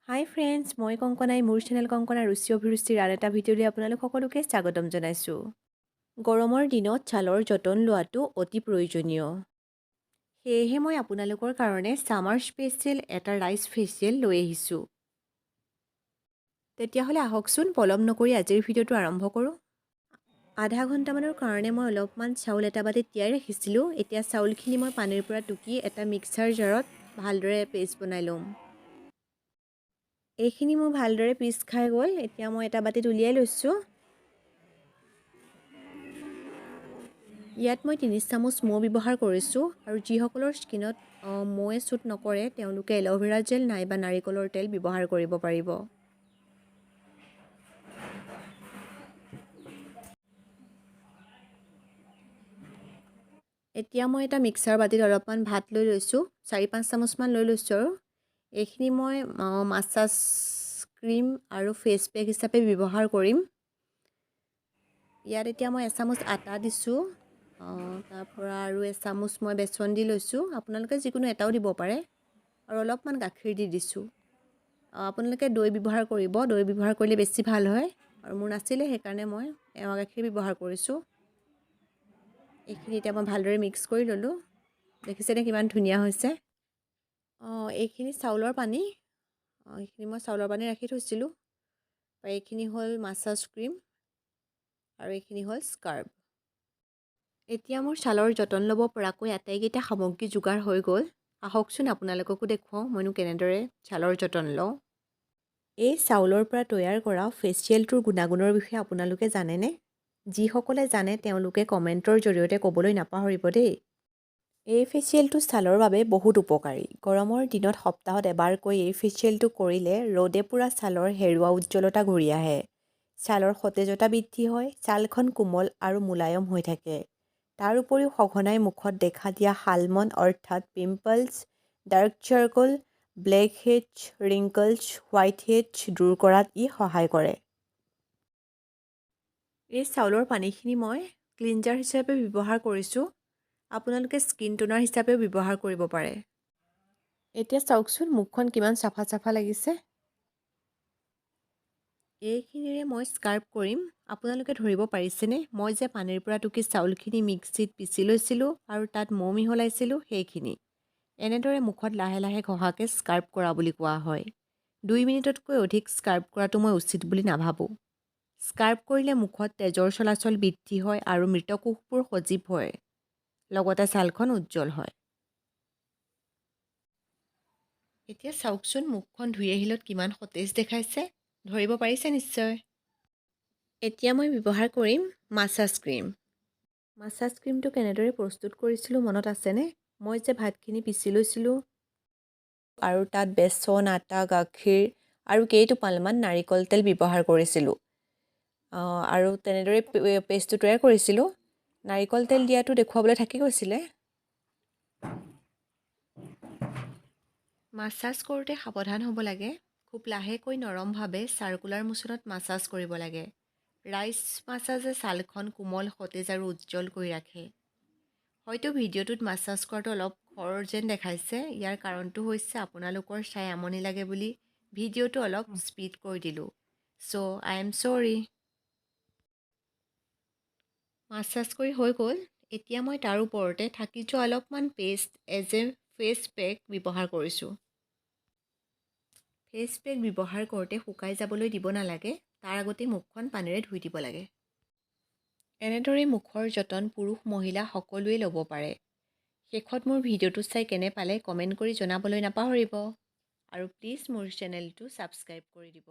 হাই friends, মই কংকনাই মোৰ channel Kankana ৰুচি অভিৰুচিৰ আন এটা ভিডিঅ'লৈ আপোনালোক সকলোকে স্বাগতম জনাইছোঁ। গৰমৰ দিনত ছালৰ যতন লোৱাটো অতি প্ৰয়োজনীয়। সেয়েহে মই আপোনালোকৰ কাৰণে ছামাৰ স্পেচিয়েল এটা ৰাইচ ফেচিয়েল লৈ আহিছোঁ। তেতিয়াহ'লে আহকচোন পলম নকৰি আজিৰ ভিডিঅ'টো আৰম্ভ কৰোঁ। আধা ঘণ্টামানৰ কাৰণে মই অলপমান চাউল এটা বাটিত তিয়াই ৰাখিছিলোঁ। এতিয়া চাউলখিনি মই পানীৰ পৰা টুকি এটা মিক্সাৰ জাৰত ভালদৰে পেষ্ট বনাই ল'ম। এইখিনি মোৰ ভালদৰে পিচ খাই গ'ল। এতিয়া মই এটা বাটিত উলিয়াই লৈছোঁ। ইয়াত মই 3 চামুচ মৌ ব্যৱহাৰ কৰিছোঁ আৰু যিসকলৰ স্কিনত মৌৱে শ্বুট নকৰে তেওঁলোকে এল'ভেৰা জেল নাইবা নাৰিকলৰ তেল ব্যৱহাৰ কৰিব পাৰিব। এতিয়া মই এটা মিক্সাৰ বাটিত অলপমান ভাত লৈ লৈছোঁ, 4-5 চামুচমান লৈ লৈছোঁ আৰু এইখিনি মই মাছাজ ক্ৰীম আৰু ফেচ পেক হিচাপে ব্যৱহাৰ কৰিম। ইয়াত এতিয়া মই এচামুচ আটা দিছোঁ, তাৰপৰা আৰু এচামুচ মই বেচন দি লৈছোঁ। আপোনালোকে যিকোনো এটাও দিব পাৰে আৰু অলপমান গাখীৰ দি দিছোঁ। আপোনালোকে দৈ ব্যৱহাৰ কৰিব, দৈ ব্যৱহাৰ কৰিলে বেছি ভাল হয় আৰু মোৰ নাছিলে সেইকাৰণে মই এৱা গাখীৰ ব্যৱহাৰ কৰিছোঁ। এইখিনি এতিয়া মই ভালদৰে মিক্স কৰি ল'লোঁ। দেখিছেনে কিমান ধুনীয়া হৈছে। এইখিনি চাউলৰ পানী, এইখিনি মই চাউলৰ পানী ৰাখি থৈছিলোঁ। আৰু এইখিনি হ'ল মাছাজ ক্ৰীম আৰু এইখিনি হ'ল স্কাৰ্ব। এতিয়া মোৰ ছালৰ যতন ল'ব পৰাকৈ আটাইকেইটা সামগ্ৰী যোগাৰ হৈ গ'ল। আহকচোন আপোনালোককো দেখুৱাওঁ মইনো কেনেদৰে ছালৰ যতন লওঁ। এই চাউলৰ পৰা তৈয়াৰ কৰা ফেচিয়েলটোৰ গুণাগুণৰ বিষয়ে আপোনালোকে জানেনে? যিসকলে জানে তেওঁলোকে কমেণ্টৰ জৰিয়তে ক'বলৈ নাপাহৰিব দেই। এই ফেচিয়েলটো ছালৰ বাবে বহুত উপকাৰী। গৰমৰ দিনত সপ্তাহত এবাৰকৈ এই ফেচিয়েলটো কৰিলে ৰ'দে পোৰা ছালৰ হেৰুওৱা উজ্জ্বলতা ঘূৰি আহে। ছালৰ সতেজতা বৃদ্ধি হয়, ছালখন কোমল আৰু মোলায়ম হৈ থাকে। তাৰ উপৰিও সঘনাই মুখত দেখা দিয়া শালমন অৰ্থাৎ pimples, dark circles, blackheads, wrinkles, whiteheads দূৰ কৰাত ই সহায় কৰে। এই চাউলৰ পানীখিনি মই ক্লিনজাৰ হিচাপে ব্যৱহাৰ কৰিছোঁ। আপোনালোকে স্কিন টোনাৰ হিচাপেও ব্যৱহাৰ কৰিব পাৰে। এতিয়া চাওকচোন মুখখন কিমান চাফা চাফা লাগিছে। এইখিনিৰে মই স্কাৰ্ব কৰিম। আপোনালোকে ধৰিব পাৰিছেনে মই যে পানীৰ পৰা টুকি চাউলখিনি মিক্সিত পিচি লৈছিলোঁ আৰু তাত মৌ মিহলাইছিলোঁ সেইখিনি। এনেদৰে মুখত লাহে লাহে ঘঁহাকৈ স্কাৰ্ব কৰা বুলি কোৱা হয়। 2 মিনিটতকৈ অধিক স্কাৰ্ব কৰাটো মই উচিত বুলি নাভাবোঁ। স্কাৰ্ব কৰিলে মুখত তেজৰ চলাচল বৃদ্ধি হয় আৰু মৃত কোষবোৰ সজীৱ হয়, লগতে ছালখন উজ্জ্বল হয়। এতিয়া চাওকচোন মুখখন ধুই আহিলত কিমান সতেজ দেখাইছে, ধৰিব পাৰিছে নিশ্চয়। এতিয়া মই ব্যৱহাৰ কৰিম মাছাজ ক্ৰীম। মাছাজ ক্ৰীমটো কেনেদৰে প্ৰস্তুত কৰিছিলোঁ মনত আছেনে? মই যে ভাতখিনি পিচি লৈছিলোঁ আৰু তাত বেচন, আটা, গাখীৰ আৰু কেইটোপালমান নাৰিকল তেল ব্যৱহাৰ কৰিছিলোঁ আৰু তেনেদৰে পেষ্টটো তৈয়াৰ কৰিছিলোঁ। নাৰিকল তেল দিয়াটো দেখুৱাবলৈ থাকি গৈছিলে। মাছাজ কৰোঁতে সাৱধান হ'ব লাগে। খুব লাহেকৈ নৰমভাৱে চাৰ্কুলাৰ মোচনত মাছাজ কৰিব লাগে। ৰাইচ মাছাজে ছালখন কোমল, সতেজ আৰু উজ্জ্বল কৰি ৰাখে। হয়তো ভিডিঅ'টোত মাছাজ কৰাটো অলপ খৰ যেন দেখাইছে। ইয়াৰ কাৰণটো হৈছে আপোনালোকৰ চাই আমনি লাগে বুলি ভিডিঅ'টো অলপ স্পীড কৰি দিলোঁ। চ' আই এম ছৰি। মাছাজ কৰি হৈ গ'ল। এতিয়া মই তাৰ ওপৰতে থাকি যোৱা অলপমান paste as a face pack ব্যৱহাৰ কৰিছোঁ। ফেচ পেক ব্যৱহাৰ কৰোঁতে শুকাই যাবলৈ দিব নালাগে, তাৰ আগতে মুখখন পানীৰে ধুই দিব লাগে। এনেদৰে মুখৰ যতন পুৰুষ মহিলা সকলোৱে ল'ব পাৰে। শেষত মোৰ ভিডিঅ'টো চাই কেনে পালে কমেণ্ট কৰি জনাবলৈ নাপাহৰিব আৰু প্লিজ মোৰ চেনেলটো ছাবস্ক্ৰাইব কৰি দিব।